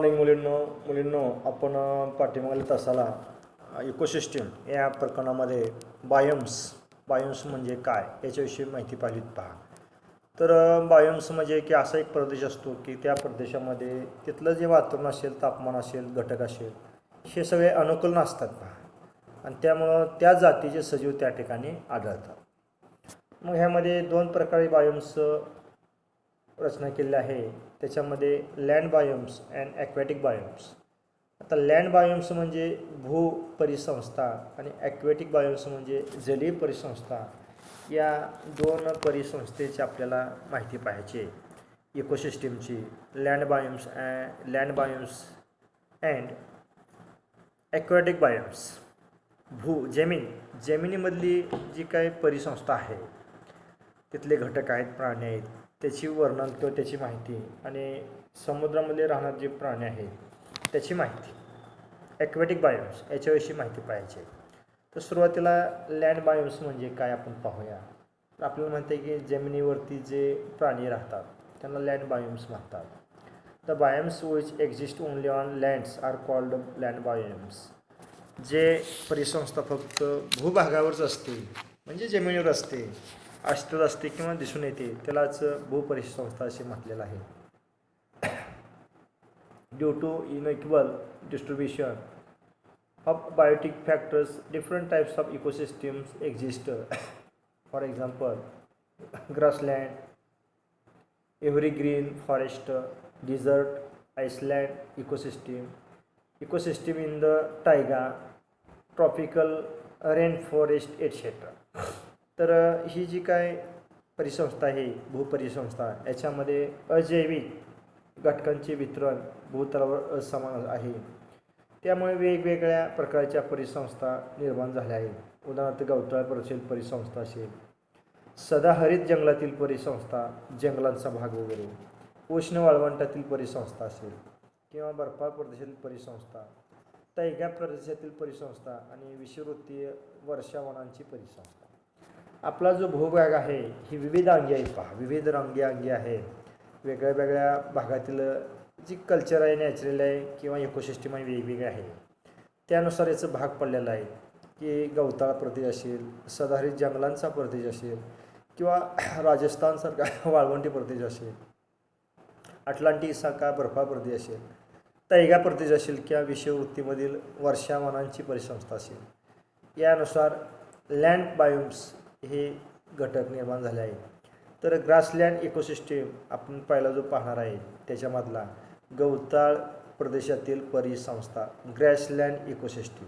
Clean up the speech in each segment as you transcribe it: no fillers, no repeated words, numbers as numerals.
Morning मुलींनो आपण पाठीमागील तासाला इकोसिस्टीम या प्रकरणामध्ये बायोम्स म्हणजे काय याच्याविषयी माहिती पाहिलीत पहा. तर बायोम्स म्हणजे की असा एक प्रदेश असतो की त्या प्रदेशामध्ये तिथलं जे वातावरण असेल, तापमान असेल, घटक असेल, हे सगळे अनुकूल नसतात पहा आणि त्यामुळं त्या जातीचे सजीव त्या ठिकाणी आढळतात. मग ह्यामध्ये दोन प्रकारे बायोम्स रचना केलेली आहे. त्याच्यामध्ये land biomes and aquatic biomes. आता लँड बायोम्स म्हणजे भूपरिसंस्था आणि ॲक्वॅटिक बायोम्स म्हणजे जलीय परिसंस्था. या दोन परिसंस्थेची आपल्याला माहिती पाहिजे आहे. इकोसिस्टीमची land biomes and aquatic biomes. जमिनीमधली जी काही परिसंस्था आहे, तिथले घटक आहेत, प्राणी आहेत, त्याची वर्णन किंवा त्याची माहिती आणि समुद्रामध्ये राहणारे जे प्राणी आहेत त्याची माहिती. ॲक्वॅटिक बायोम्स याच्याविषयी माहिती पाहिजे. तर सुरुवातीला लँड बायोम्स म्हणजे काय आपण पाहूया. तर आपल्याला माहिती आहे की जमिनीवरती जे प्राणी राहतात त्यांना लँड बायोम्स म्हणतात. The biomes which exist only on lands are called land biomes. जे परिसंस्था फक्त भूभागावरच असते म्हणजे जमिनीवर असते, अस्तित्वात असते किंवा दिसून येते, त्यालाच भूपरिसंस्था असे म्हटलेलं आहे. Due to inequal distribution of biotic factors, different types of ecosystems exist. For example, grassland, evergreen forest, desert, iceland ecosystem in the taiga, tropical rainforest etc. तर ही जी काय परिसंस्था आहे, भूपरिसंस्था, याच्यामध्ये अजैविक घटकांचे वितरण भूतलावर असमान आहे. त्यामुळे वेगवेगळ्या प्रकारच्या परिसंस्था निर्माण झाल्या आहेत. उदाहरणार्थ गवताळ परिषद परिसंस्था असेल, सदाहरित जंगलातील परिसंस्था, जंगलांचा भाग वगैरे, उष्ण वाळवंटातील परिसंस्था असेल किंवा बर्फाळ प्रदेशातील परिसंस्था, तैगा प्रदेशातील परिसंस्था आणि विषुववृत्तीय वर्षावनांची परिसंस्था. आपला जो भूभाग आहे ही विविध अंगी आहे पहा, विविध अंगी आहे. वेगळ्या वेगळ्या भागातील जी कल्चर आहे, नॅचरल आहे किंवा इकोसिस्टम आहे, वेगवेगळे आहे. त्यानुसार याचं भाग पडलेला आहे की गवताळ प्रदेश असेल, सदाहरित जंगलांचा प्रदेश असेल किंवा राजस्थानसारखा वाळवंटी प्रदेश असेल, अटलांटिकसारखा बर्फाळ प्रदेश असेल, तैगा प्रदेश असेल किंवा विषुववृत्तीमधील वर्षावनांची परिसंस्था असेल. यानुसार लँड बायोम्स हे घटक निर्माण झाले आहेत. तर ग्रासलँड इकोसिस्टीम आपण पहिला जो पाहणार आहे त्याच्यामधला गवताळ प्रदेशातील परिसंस्था, ग्रासलँड इकोसिस्टीम.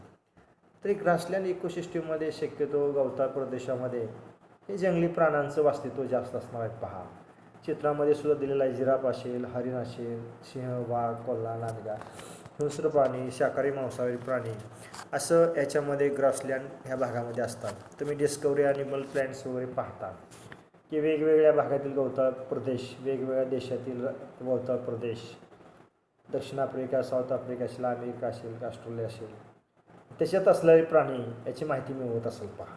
तर ग्रासलँड इकोसिस्टीममध्ये शक्यतो गवताळ प्रदेशामध्ये हे जंगली प्राण्यांचं अस्तित्व जास्त असणार आहे पहा. चित्रामध्ये सुद्धा दिलेलं आहे. जिराफ असेल, हरिण असेल, सिंह, वाघ, कोल्हा, लांडगा, हिंस्र प्राणी, शाकाहारी मांसाहारी प्राणी, असं याच्यामध्ये ग्रासलँड ह्या भागामध्ये असतात. तुम्ही डिस्कवरी ॲनिमल प्लॅन्ट्स वगैरे पाहता की वेगवेगळ्या भागातील गवताळ प्रदेश, वेगवेगळ्या देशातील गवताळ प्रदेश, दक्षिण आफ्रिका, साऊथ आफ्रिका असेल, अमेरिका असेल, ऑस्ट्रेलिया असेल, त्याच्यात असलेले प्राणी याची माहिती मिळवत असेल पहा.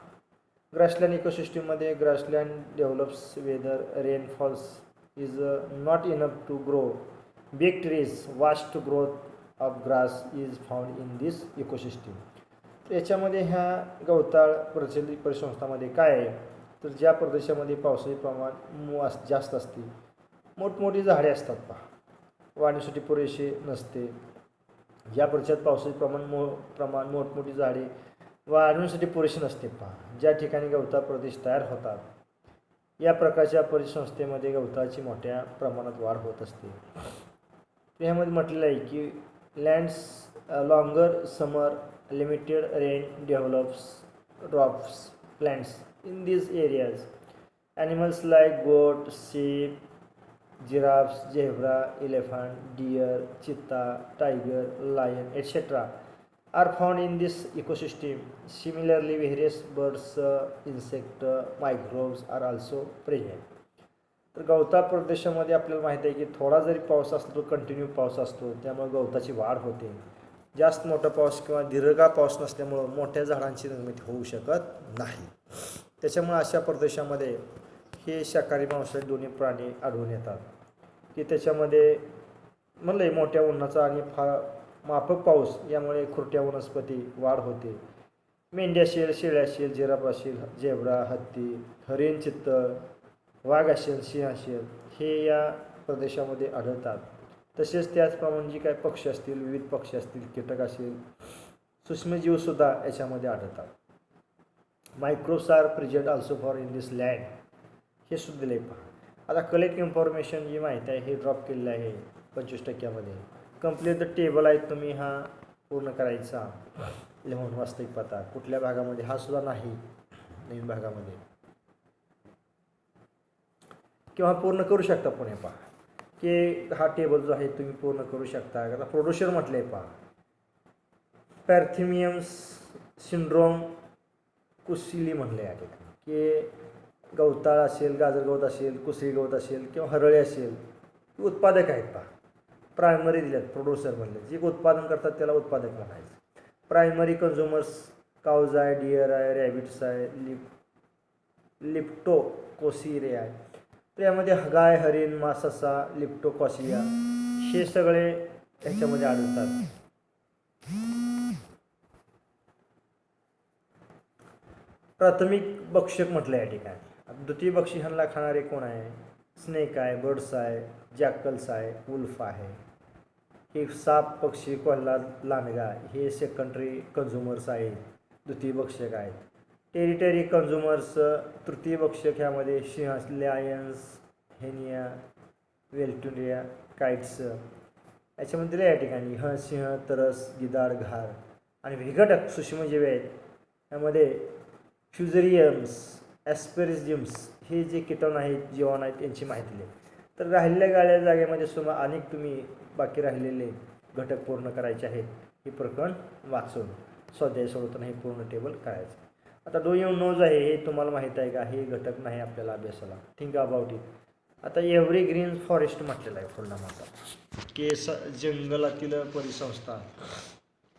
ग्रासलँड इकोसिस्टीममध्ये grassland develops weather rainfalls is not enough to grow big trees. Vast growth of grass is found in this ecosystem. तर याच्यामध्ये ह्या गवताळ परिसंस्थामध्ये काय आहे, तर ज्या प्रदेशामध्ये पावसाचे प्रमाण जास्त असते, मोठमोठी झाडे असतात पहा, वाढण्यासाठी पुरेसे नसते. ज्या प्रदेशात पावसाचे प्रमाण मोठमोठी झाडे वाढवण्यासाठी पुरेसे नसते पहा, ज्या ठिकाणी गवताळ प्रदेश तयार होतात, या प्रकारच्या परिसंस्थेमध्ये गवताची मोठ्या प्रमाणात वाढ होत असते. यामध्ये म्हटलेलं आहे की lands longer summer, limited rain develops drops plants in these areas. Animals like goat, sheep, giraffes, zebra, elephant, deer, cheetah, tiger, lion, etc. are found in this ecosystem. Similarly, various birds, insects, microbes are also present. तर गवताळ प्रदेशामध्ये आपल्याला माहिती आहे की थोडा जरी पाऊस असतो तो कंटिन्यू पाऊस असतो, त्यामुळे गवताची वाढ होते. जास्त मोठा पाऊस किंवा दीर्घकाळ पाऊस नसल्यामुळं मोठ्या झाडांची निर्मिती होऊ शकत नाही. त्याच्यामुळे अशा प्रदेशामध्ये हे शाकाहारी मांसाहारी दोन्ही प्राणी आढळून येतात की त्याच्यामध्ये म्हणलं मोठ्या उन्हाचा आणि माफक पाऊस यामुळे खुरट्या वनस्पती वाढ होते. मेंढ्या असेल, शेळ्या असेल, जिराफ असेल, झेब्रा, हत्ती, हरिण, चित्तं, वाघ असेल, सिंह असेल हे या प्रदेशामध्ये आढळतात. तसेच त्याचप्रमाणे जे काही पक्षी असतील, विविध पक्षी असतील, कीटक असतील, सूक्ष्मजीवसुद्धा याच्यामध्ये आढळतात. Microbes are present also for in this land हे सुद्धा दिले पहा. आता कलेक्ट इन्फॉर्मेशन जी माहिती आहे हे ड्रॉप केलेलं आहे 25%. कंप्लीट द टेबल आहे, तुम्ही हा पूर्ण करायचा लिहून वास्तविक पत्ता कुठल्या भागामध्ये हा सुद्धा नाही नवीन भागामध्ये, किंवा पूर्ण करू शकता पुणे पहा की हा टेबल जो आहे तुम्ही पूर्ण करू शकता. आता प्रोड्युसर म्हटले पहा पॅरथिमियम सिंड्रोम कुसिली म्हणले या ठिकाणी की गवताळ असेल, गाजर गवत असेल, कुसरी गवत असेल किंवा हरळे असेल उत्पादक आहेत पहा. प्रायमरी दिल्यात प्रोड्युसर म्हणले, जे उत्पादन करतात त्याला उत्पादक म्हणायचं. प्रायमरी कन्झ्युमर्स काउज आहे, डिअर आहे, रॅबिट्स आहे, लिप्टोकोसिरे आहे. तर यामध्ये गाय, हरिण, माससा, लिप्टोकॉसिया हे सगळे ह्याच्यामध्ये आढळतात. प्राथमिक भक्षक म्हटलं या ठिकाणी. द्वितीय भक्षी ह्यांना खाणारे कोण आहे? स्नेक आहे, बर्ड्स आहे, जॅकल्स आहे, वुल्फ आहे. हे साप, पक्षी, कोल्हा, लांडगा हे सेकंडरी कन्झ्युमर्स आहेत, द्वितीय भक्षक आहेत. टेरिटरी कन्झ्युमर्स तृतीय भक्षक ह्यामध्ये सिंह, लायन्स, हेनिया, वेल्टुरिया, काइट्स याच्यामध्ये या ठिकाणी सिंह, तरस, गिधाड, घार आणि विघटक सूक्ष्मजीवी आहेत. यामध्ये फ्युझरियम्स, ॲस्पेरिजिम्स हे जे कीटाणू आहेत, जीवाणू आहेत यांची माहिती दिली. तर राहिलेल्या गाळ्या जागेमध्ये सुद्धा अनेक तुम्ही बाकी राहिलेले घटक पूर्ण करायचे आहेत. हे प्रकरण वाचून स्वाध्याय सोडवताना हे पूर्ण टेबल करायचं. आता डू यू नोज आहे हे तुम्हाला माहीत आहे का? हे घटक नाही आपल्याला अभ्यासाला. Think about it. आता एव्हरी ग्रीन फॉरेस्ट म्हटलेलं आहे पूर्ण माझा की जंगलातील परिसंस्था,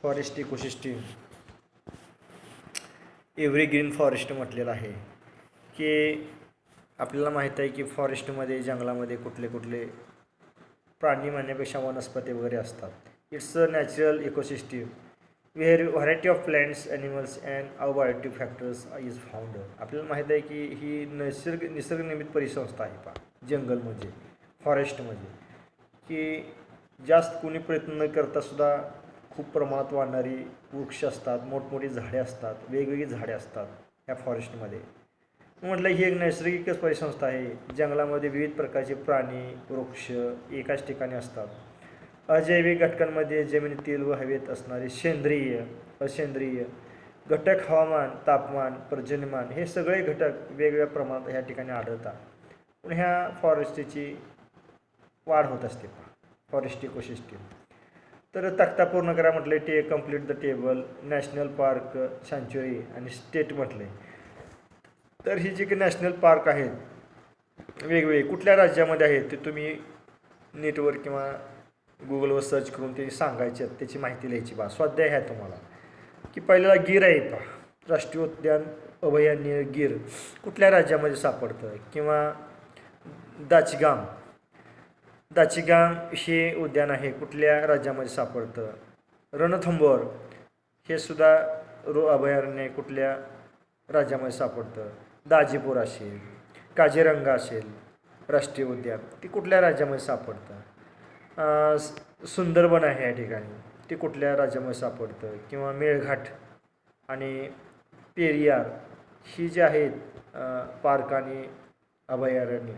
forest ecosystem, every green forest म्हटलेलं आहे की आपल्याला माहीत आहे की फॉरेस्टमध्ये, जंगलामध्ये कुठले कुठले प्राणी म्हणण्यापेक्षा वनस्पती वगैरे असतात. It's a natural ecosystem where variety of plants, animals and abiotic factors is found. आपल्याला माहीत आहे की ही निसर्गनिर्मित परिसंस्था आहे पहा जंगल म्हणजे, फॉरेस्टमध्ये, की जास्त कोणी प्रयत्न न करतासुद्धा खूप प्रमाणात वाढणारी वृक्ष असतात, मोठमोठी झाडे असतात, वेगवेगळी झाडे असतात या फॉरेस्टमध्ये. म्हटलं ही एक नैसर्गिक परिसंस्था आहे. जंगलामध्ये विविध प्रकारचे प्राणी, वृक्ष एकाच ठिकाणी असतात. अजैविक घटकांमध्ये जमिनीतील व हवेत असणारे सेंद्रिय, असेंद्रिय घटक, हवामान, तापमान, पर्जन्यमान हे सगळे घटक वेगवेगळ्या प्रमाणात ह्या ठिकाणी आढळतात. पण ह्या फॉरेस्टची वाढ होत असते फॉरेस्ट इकोसिस्टीम. तर तक्ता पूर्ण करा म्हटले, complete the table. National park, सँच्युरी आणि स्टेट म्हटले. तर ही जी काही नॅशनल पार्क आहेत वेगवेगळे कुठल्या राज्यामध्ये आहेत ते तुम्ही नेटवर किंवा गुगलवर सर्च करून ते सांगायचे, त्याची माहिती लिहायची बा. स्वाध्याय आहे तुम्हाला की पहिल्याला गिर आहे पहा, राष्ट्रीय उद्यान अभयारण्य गिर कुठल्या राज्यामध्ये सापडतं, किंवा दाचिगाम हे उद्यान आहे कुठल्या राज्यामध्ये सापडतं. रणथंबोर हे सुद्धा अभयारण्य कुठल्या राज्यामध्ये सापडतं. दाजीपूर असेल, काझीरंगा असेल राष्ट्रीय उद्यान ते कुठल्या राज्यामध्ये सापडतं. सुंदरबन आहे या ठिकाणी ते कुठल्या राज्यामध्ये सापडतं. किंवा मेळघाट आणि पेरियार ही जी आहेत पार्क आणि अभयारण्य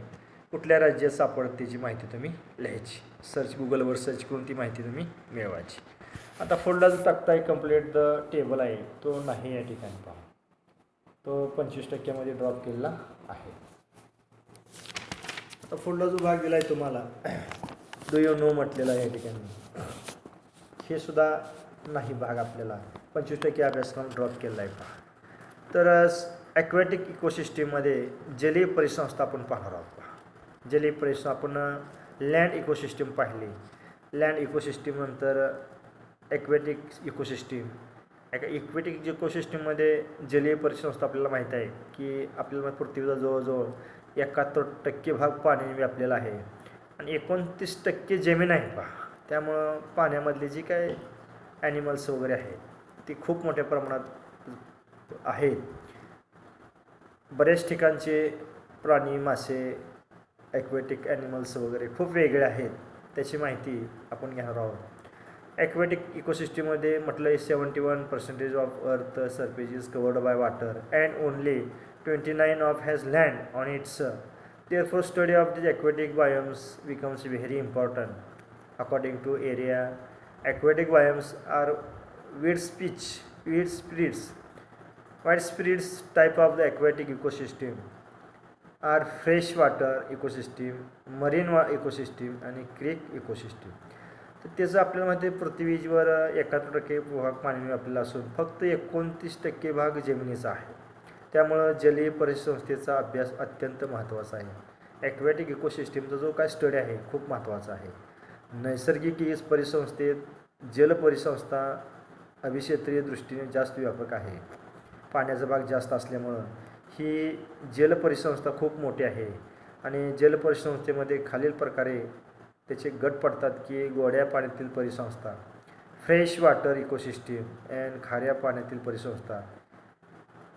कुठल्या राज्यात सापडतं त्याची माहिती तुम्ही लिहायची. गुगलवर सर्च करून ती माहिती तुम्ही मिळवायची. आता फोल्डर जो तक्ता आहे कंप्लीट द टेबल आहे तो नाही या ठिकाणी पहा, तो 25% ड्रॉप केलेला आहे. आता फोल्डर जो भाग दिला आहे तुम्हाला डू यू नो म्हटलेला आहे या ठिकाणी, हे सुद्धा नाही भाग आपल्याला 25% अभ्यासक्रम ड्रॉप केलेला आहे पहा. तर ॲक्वॅटिक इकोसिस्टीममध्ये जलीय परिसंस्था आपण पाहणार आहोत पहा. जलीय परिसंस्था आपण लँड इकोसिस्टीम पाहिली. लँड इकोसिस्टीम नंतर ॲक्वॅटिक इकोसिस्टीम. इक्वेटिक इकोसिस्टीममध्ये जलीय परिसंस्था आपल्याला माहीत आहे की आपल्याला पृथ्वीचा जवळजवळ 71% भाग पाण्याने व्यापलेला आहे आणि 29% जमीन आहे पहा. त्यामुळं पाण्यामधली जी काय ॲनिमल्स वगैरे आहेत ती खूप मोठ्या प्रमाणात आहेत. बरेच ठिकाणचे प्राणी, मासे, ॲक्वॅटिक ॲनिमल्स वगैरे खूप वेगळे आहेत. त्याची माहिती आपण घेणार आहोत. ॲक्वॅटिक इकोसिस्टीममध्ये म्हटलं आहे 71% of earth surface is covered by water and only 29 of has land on it's. Therefore, study of the aquatic biomes becomes very important. According to area, aquatic biomes are widespread type of the aquatic ecosystem are freshwater ecosystem, marine ecosystem आणि creek ecosystem. तर त्याचं आपल्याला माहिती आहे पृथ्वीवर 71% भाग पाणी व्यापलेला असून फक्त 29% भाग जमिनीचा आहे. त्यामुळं जलीय परिसंस्थेचा अभ्यास अत्यंत महत्त्वाचा आहे. ॲक्वॅटिक इकोसिस्टीमचा जो काय स्टडी आहे खूप महत्त्वाचा आहे. नैसर्गिक परिसंस्थेत जलपरिसंस्था अभिक्षेत्रीय दृष्टीने जास्त व्यापक आहे. पाण्याचा भाग जास्त असल्यामुळं ही जलपरिसंस्था खूप मोठी आहे आणि जलपरिसंस्थेमध्ये खालील प्रकारे त्याचे गट पडतात की गोड्या पाण्यातील परिसंस्था, फ्रेश वॉटर इकोसिस्टीम अँड खाऱ्या पाण्यातील परिसंस्था,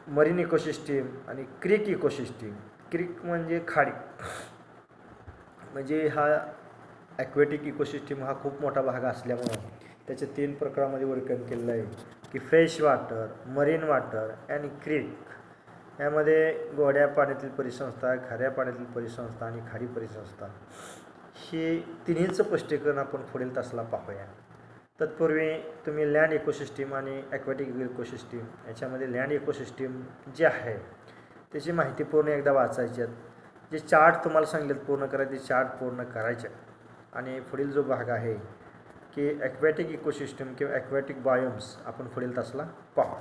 मरीन इकोसिस्टीम आणि क्रीक इकोसिस्टीम. क्रीक म्हणजे खाडी. म्हणजे हा ॲक्वॅटिक इकोसिस्टीम हा खूप मोठा भाग असल्यामुळं त्याच्या 3 प्रकारामध्ये वर्गीकरण केलेलं आहे की फ्रेश वॉटर, मरीन वॉटर आणि क्रीक. यामध्ये गोड्या पाण्यातील परिसंस्था, खाऱ्या पाण्यातील परिसंस्था आणि खारी परिसंस्था हे तिन्हीचं स्पष्टीकरण आपण पुढील तासाला पाहूया. तत्पूर्वी तुम्ही लँड इकोसिस्टीम आणि ॲक्वॅटिक इकोसिस्टीम याच्यामध्ये लँड इकोसिस्टीम जे आहे त्याची माहिती पूर्ण एकदा वाचायची आहेत. जे चार्ट तुम्हाला सांगितलेत पूर्ण करायचे, चार्ट पूर्ण करायचे आणि पुढील जो भाग आहे की ॲक्वॅटिक इकोसिस्टीम किंवा ॲक्वॅटिक बायोम्स आपण पुढील तासाला पाहू.